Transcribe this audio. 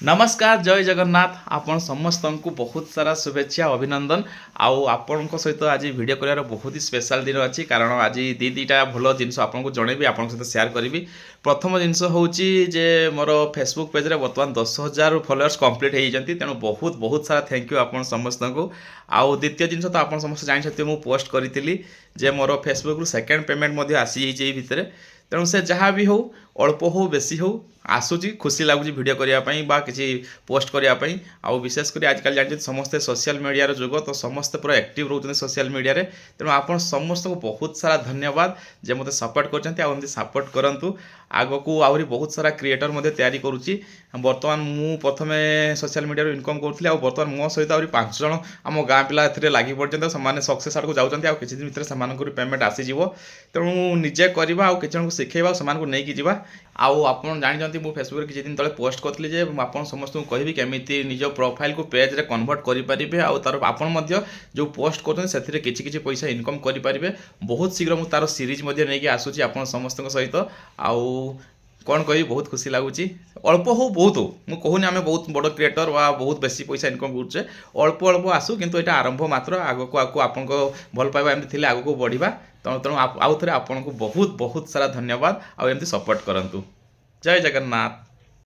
नमस्कार जय जगन्नाथ आपण समस्त को बहुत सारा शुभेच्छा अभिनंदन आउ आपण सहित आज वीडियो कर बहुत ही स्पेशल दिन अच्छी कारण आज दीटा भल जिन आपको जनइबी आप सहित सेयार करी। प्रथम जिनस हूँ जे मोर फेसबुक पेज बर्तमान 10,000 फलोअर्स कंप्लीट होती तेणु बहुत बहुत सारा थैंक यू आप समस्त को। आउ द्वितीय जिनस तो आप समस्त जानते मुझे पोस्ट करी जे मोर फेसबुक सेकेंड पेमेंट आसी जाइए भितर तेणु से जहाँ भी हो अल्प हो बेसी हो आसूची खुशी लगुच भिडियो करने किसी पोस्ट करने आउ विशेषकर आजकल जानते समस्ते सोशल मीडिया जुग तो समस्ते पूरा एक्टिव रोचे सोशल मीडिया रे तेणु आप समस्त को बहुत सारा धन्यवाद जे मते सपोर्ट कर सपोर्ट करूँ। आग को आहरी बहुत सारा क्रिएटर मध्य तैयारी करुच्ची बर्तमान मु प्रथम सोशल मीडिया इनकम करुँगी आ बर्तमान मो सहित आहरी 5 जन आम गाँ पिला लगी पड़ते से सक्सेस आड़ को जाऊँच आ किसी दिन भितर से पेमेंट आसीज तेणु निजे करवा आ किसी जन को शिखेबा से नहीं जावा। आउ आप जानते मुझे फेसबुक किसी दिन तले पोस्ट करी आप समस्त को कहबी केमी निज प्रोफाइल को पेज रे कन्वर्ट करेंगे आउ तार आपन जो पोस्ट कर किसी पैसा इनकम करेंगे बहुत शीघ्र मुझे तार सीरीज नहीं आसूँ आप समस्त सहित आउ कौन कह बहुत खुशी लगुच अल्प हो बहुत हो मुझे कहूनी आम बहुत बड़ क्रिएटर वा बहुत बेसी पैसा इनकम करुचे अल्प अल्प आसू किंतु यहाँ आरंभ मात्र आग को आपन भल पाइबा एमती आग को बढ़िया तेणु तेणु आउ थे आपन को बहुत बहुत सारा धन्यवाद आउ एमती सपोर्ट करूँ। जय जगन्नाथ।